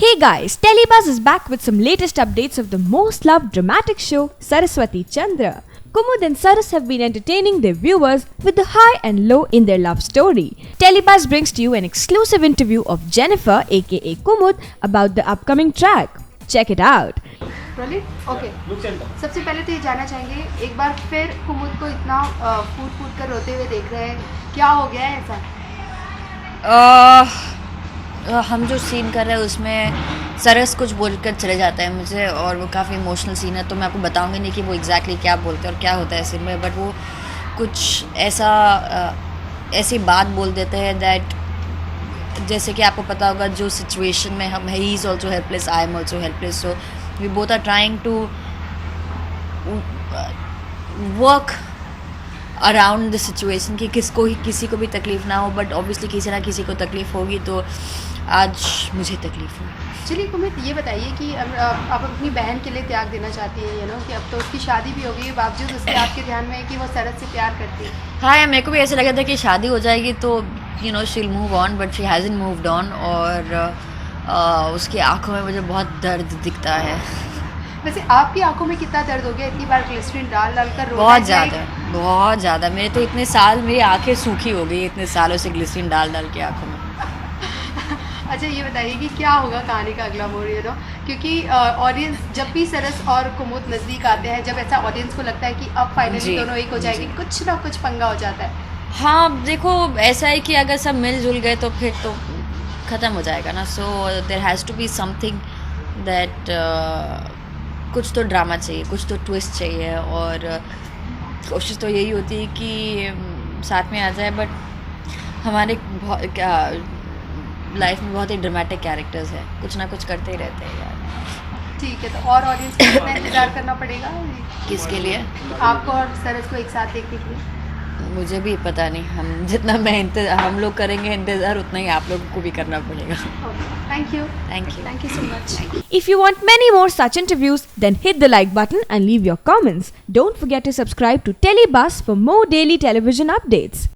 Hey guys, Telebuzz is back with some latest updates of the most loved dramatic show, Saraswati Chandra. Kumud and Saras have been entertaining their viewers with the high and low in their love story. Telebuzz brings to you an exclusive interview of Jennifer aka Kumud about the upcoming track. Check it out. Rolling okay सबसे पहले तो ये जानना चाहेंगे एक बार फिर कुमुद को इतना फूट फूट कर रोते हुए देख रहे हैं, क्या हो गया है ऐसा? हम जो सीन कर रहे हैं उसमें सरस कुछ बोलकर चले जाता है मुझे, और वो काफ़ी इमोशनल सीन है, तो मैं आपको बताऊंगी नहीं कि वो एग्जैक्टली क्या बोलते हैं और क्या होता है सीन में, बट वो कुछ ऐसी बात बोल देते हैं दैट जैसे कि आपको पता होगा जो सिचुएशन में हम, he is also helpless, I am also helpless, so we both are trying to work around the situation कि किसी को भी तकलीफ़ ना हो, बट ऑब्वियसली किसी ना किसी को तकलीफ़ होगी, तो आज मुझे तकलीफ़ हुई। चलिए कुमुद ये बताइए कि आप अपनी बहन के लिए त्याग देना चाहती हैं, कि अब तो उसकी शादी भी हो गई है, बावजूद उसके आपके ध्यान में है कि वो सरस से प्यार करती है। हाँ, मेरे को भी ऐसा लगा था कि शादी हो जाएगी तो she'll move on, but she hasn't moved on, और उसकी आंखों में मुझे बहुत दर्द दिखता है। वैसे आपकी आंखों में कितना दर्द हो गया इतनी बार ग्लिसरीन डाल कर रोना? बहुत ज़्यादा। मेरे तो इतने साल मेरी आंखें सूखी हो गई इतने सालों से ग्लिसरीन डाल के आंखों में। अच्छा ये बताइए कि क्या होगा कहानी का अगला मोड़, क्योंकि ऑडियंस जब भी सरस और कुमुद नज़दीक आते हैं, जब ऐसा ऑडियंस को लगता है कि अब फाइनली दोनों एक हो जाएंगे, कुछ ना कुछ पंगा हो जाता है। हाँ देखो, ऐसा है कि अगर सब मिलजुल गए तो फिर तो ख़त्म हो जाएगा ना, so there has to be something that, कुछ तो ड्रामा चाहिए, कुछ तो ट्विस्ट चाहिए, और कोशिश तो यही होती है कि साथ में आ जाए, बट हमारे लाइफ में बहुत ही ड्रामेटिक कैरेक्टर्स हैं, कुछ ना कुछ करते ही रहते हैं यार। ठीक है, तो और ऑडियंस को कितना इंतज़ार करना पड़ेगा? किसके लिए? आपको और सरस को एक साथ देखने के लिए? मुझे भी पता नहीं, हम जितना हम लोग करेंगे इंतज़ार, उतना ही आप लोगों को भी करना पड़ेगा। Thank you so much. If you want many more such interviews, then hit the like button and leave your comments. Don't forget to subscribe to Telebuzz for more daily television updates.